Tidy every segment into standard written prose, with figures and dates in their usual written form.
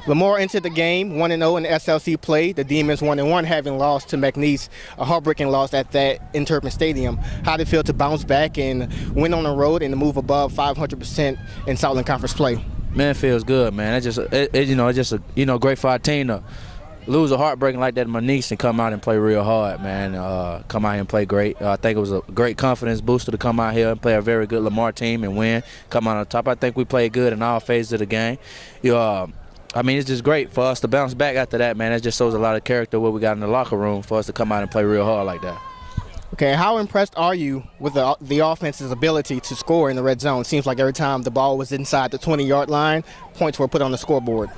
Lamar entered the game 1-0 in SLC play. The Demons 1-1, having lost to McNeese, a heartbreaking loss at that Interpret Stadium. How did it feel to bounce back and win on the road and to move above 500% in Southland Conference play? Man, it feels good, man. It's just great for our team to lose a heartbreaking like that to McNeese and come out and play real hard, man. Come out here and play great. I think it was a great confidence booster to come out here and play a very good Lamar team and win, come out on top. I think we played good in all phases of the game. It's just great for us to bounce back after that, man. That just shows a lot of character what we got in the locker room for us to come out and play real hard like that. Okay, how impressed are you with the offense's ability to score in the red zone? Seems like every time the ball was inside the 20-yard line, points were put on the scoreboard.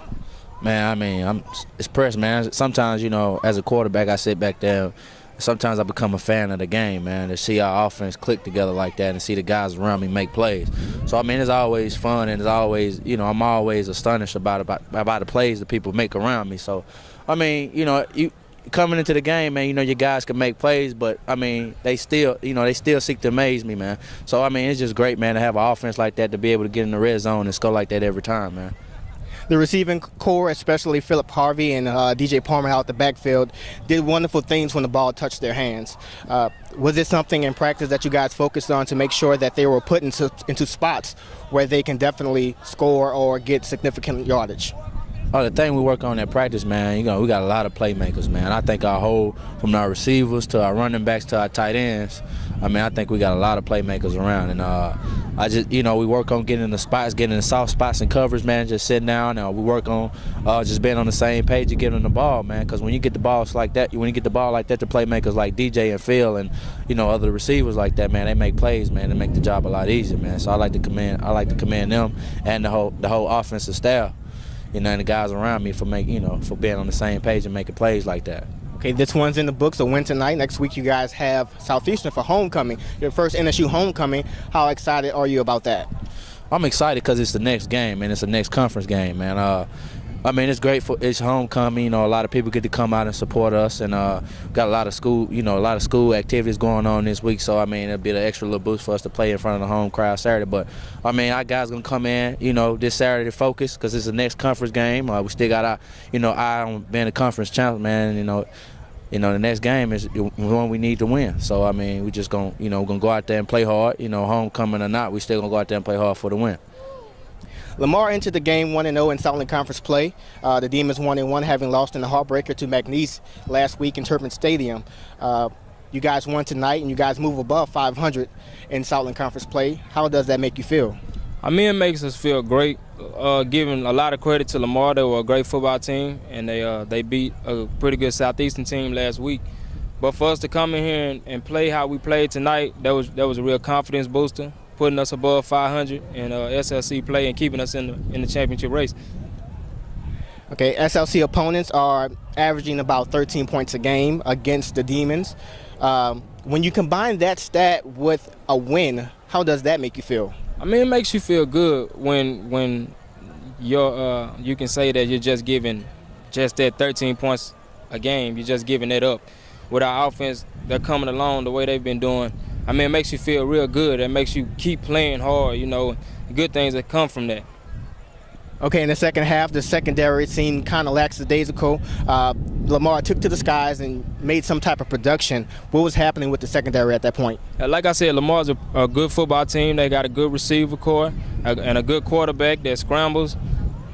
Man, I'm impressed, man. Sometimes, as a quarterback, I sit back there. Sometimes I become a fan of the game, man, to see our offense click together like that and see the guys around me make plays. So, it's always fun, and it's always, I'm always astonished about the plays that people make around me. So, you coming into the game, man, your guys can make plays, but, they still seek to amaze me, man. So, it's just great, man, to have an offense like that, to be able to get in the red zone and score like that every time, man. The receiving core, especially Philip Harvey and DJ Palmer out the backfield, did wonderful things when the ball touched their hands. Was it something in practice that you guys focused on to make sure that they were put into spots where they can definitely score or get significant yardage? Oh, the thing we work on at practice, man, we got a lot of playmakers, man. I think from our receivers to our running backs to our tight ends, I think we got a lot of playmakers around. And we work on getting in the spots, getting in the soft spots and covers, man, just sitting down. We work on just being on the same page and getting the ball, man, because when you get the balls like that, to playmakers like DJ and Phil and, other receivers like that, man, they make plays, man, and make the job a lot easier, man. So I like to commend them and the whole offensive staff. And the guys around me for being on the same page and making plays like that. Okay, this one's in the books, a win tonight. Next week you guys have Southeastern for homecoming, your first NSU homecoming. How excited are you about that? I'm excited because it's the next game, and it's the next conference game, man. It's great it's homecoming. A lot of people get to come out and support us, and got a lot of school activities going on this week. So it'll be an extra little boost for us to play in front of the home crowd Saturday. But our guys gonna come in, this Saturday to focus because it's the next conference game. We still got our, eye on being a conference champ, man. The next game is the one we need to win. So we just gonna go out there and play hard. Homecoming or not, we still gonna go out there and play hard for the win. Lamar entered the game 1-0 in Southland Conference play. The Demons 1-1, having lost in the heartbreaker to McNeese last week in Interpret Stadium. You guys won tonight, and you guys move above 500 in Southland Conference play. How does that make you feel? It makes us feel great. Giving a lot of credit to Lamar. They were a great football team, and they beat a pretty good Southeastern team last week. But for us to come in here and play how we played tonight, that was a real confidence booster, putting us above 500 in SLC play and keeping us in the championship race. Okay, SLC opponents are averaging about 13 points a game against the Demons. When you combine that stat with a win, how does that make you feel? It makes you feel good when you can say that you're just giving just that 13 points a game. You're just giving that up. With our offense, they're coming along the way they've been doing. It makes you feel real good. It makes you keep playing hard, the good things that come from that. Okay, in the second half, the secondary seemed kind of lackadaisical. Lamar took to the skies and made some type of production. What was happening with the secondary at that point? Like I said, Lamar's a good football team. They got a good receiver core and a good quarterback that scrambles.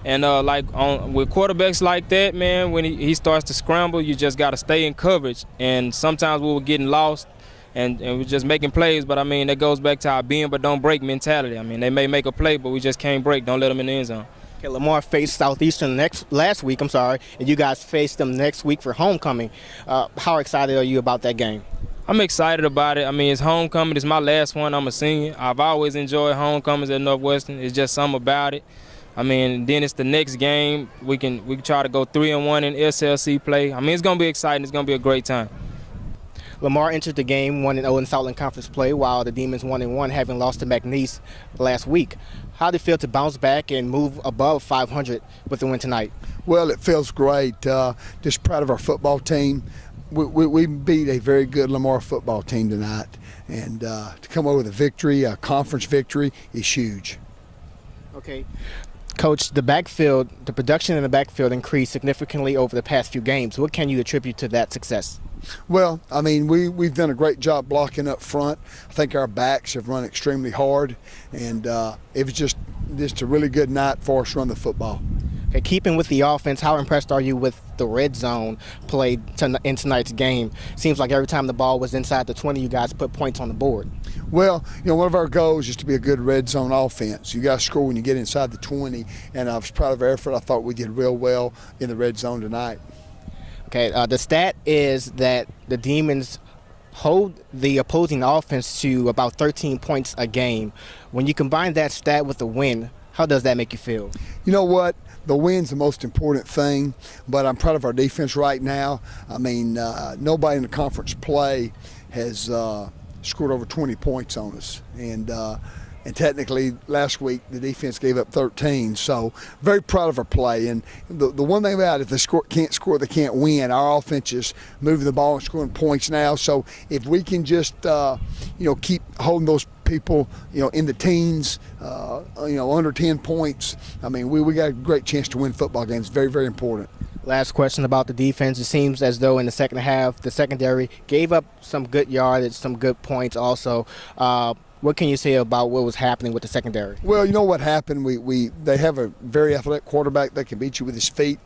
And with quarterbacks like that, man, when he starts to scramble, you just got to stay in coverage. And sometimes we were getting lost and we're just making plays. But, that goes back to our bend but don't break mentality. They may make a play, but we just can't break. Don't let them in the end zone. Okay, Lamar faced Southeastern last week, and you guys faced them next week for homecoming. How excited are you about that game? I'm excited about it. It's homecoming. It's my last one. I'm a senior. I've always enjoyed homecomings at Northwestern. It's just something about it. Then it's the next game. We can try to go 3-1 in SLC play. It's going to be exciting. It's going to be a great time. Lamar entered the game 1-0 in Southland Conference play, while the Demons 1-1, having lost to McNeese last week. How did it feel to bounce back and move above 500 with the win tonight? Well, it feels great. Just proud of our football team. We beat a very good Lamar football team tonight, and to come over with a victory, a conference victory, is huge. Okay. Coach, the production in the backfield increased significantly over the past few games. What can you attribute to that success? Well, I mean, we've done a great job blocking up front. I think our backs have run extremely hard, and it was just a really good night for us to run the football. Okay, keeping with the offense, how impressed are you with the red zone play in tonight's game? Seems like every time the ball was inside the 20, you guys put points on the board. Well, one of our goals is to be a good red zone offense. You got to score when you get inside the 20, and I was proud of our effort. I thought we did real well in the red zone tonight. Okay, the stat is that the Demons hold the opposing offense to about 13 points a game. When you combine that stat with the win, how does that make you feel? You know what? The win's the most important thing, but I'm proud of our defense right now. I mean, nobody in the conference play has scored over 20 points on us. And technically, last week, the defense gave up 13. So, very proud of our play. And the one thing about it, if they can't score, they can't win. Our offense is moving the ball and scoring points now. So, if we can just, keep holding those people, in the teens, under 10 points, I mean, we got a great chance to win football games. Very, very important. Last question about the defense. It seems as though in the second half, the secondary gave up some good yardage, some good points also. What can you say about what was happening with the secondary? Well, you know what happened? They have a very athletic quarterback that can beat you with his feet.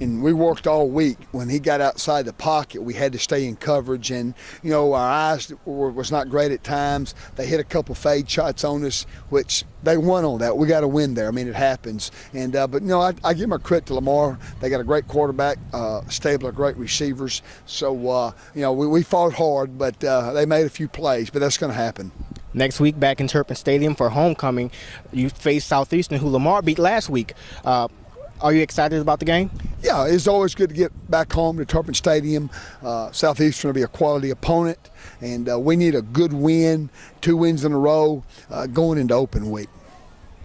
And we worked all week. When he got outside the pocket, we had to stay in coverage. And, our eyes was not great at times. They hit a couple fade shots on us, which they won on that. We got to win there. I mean, it happens. And I give my credit to Lamar. They got a great quarterback, stable of great receivers. So, we fought hard, but they made a few plays. But that's going to happen. Next week, back in Turpin Stadium for homecoming, you face Southeastern, who Lamar beat last week. Are you excited about the game? Yeah, it's always good to get back home to Turpin Stadium. Southeastern will be a quality opponent, and we need a good win, 2 wins in a row going into open week.